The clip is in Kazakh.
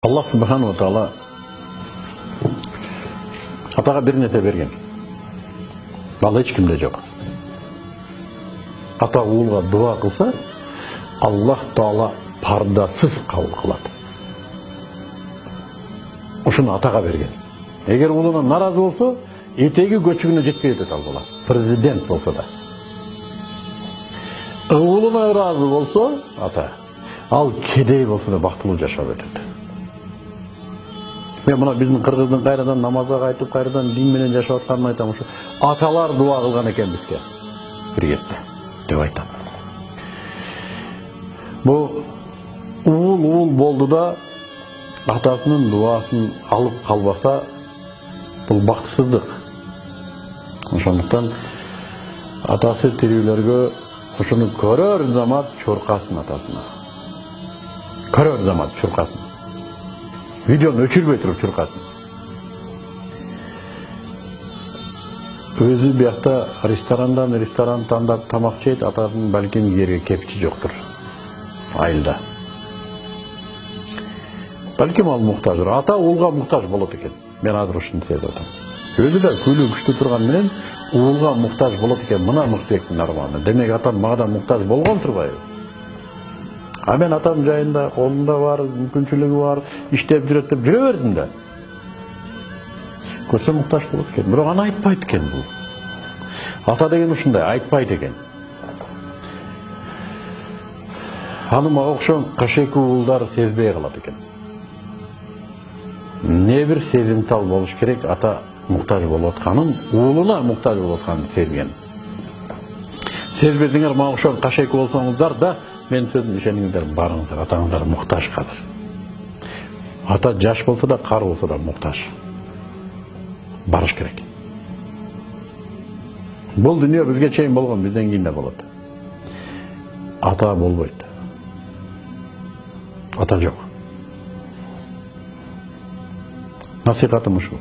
Аллах Субхану Таала атаға бір нәрсе берген. Ал ешкімде жоқ. Ата ұлға дуа қылса, Аллах Таала пардасыз қабыл қылады. Ошоны атаға берген. Егер ұлына наразы болса, етегі көчігіне жетпей өтеді ал бала. Президент болса да. Ұлына разы болса, ата, ал кедей болса да бақытылы жашап өтеді. Мен мына біздің қырғыздың қайрадан намазға қайтып, қайрадан динменен жашап атқанын айтамын. Аталар дуа қылған екен бізге. Bir кезде деп айтам. Бұл уыл болды да атасының дуасын алып қалбаса, бұл бақытсыздық. Ошондуктан атасы тирүүлөргө ошону көрөр замат чуркасын атасына. Көрөр замат чуркасын. Видеоны өчүрбөй туруп чуркасын. Өзү биякта ресторан тандап тамак жейт, атасынын балким жерге кепчи жоктур. Айылда. Балким ал муктаждыр. Ата уулга муктаж болот экен. Мен азыр ушуну сезип атам. Өзү да күлүү күчтүү турган менен уулга муктаж болот экен. Мына Мыктыбектин арманы. Демек атам мага да муктаж болгон турбайбы? А мен атам жайында, колунда бар, мүмкүнчүлүгү бар, иштеп жүрөт деп жүрө бердим да. Көрсө муктаж болот экен. Бирок аны айтпайт экен бул. Ата деген ушундай, айтпайт экен. Аны мага окшогон кашеки уулдар сезбей калат экен. Не бир сезимтал болуш керек, ата муктаж болуп атканын, уулуна муктаж болуп атканын сезген. Сезбедиңер, мага окшогон кашеки болсоңуздар да, мен сөзүм ишениңиздер, барыңыздар, атаңыздар муктаж казыр. Ата жаш болса да, кар болса да муктаж. Барыш керек. Бул дүнүйө бизге чейин болгон, бизден кийин да болот. Ата болбойт. Ата жок. Насихатым ушул.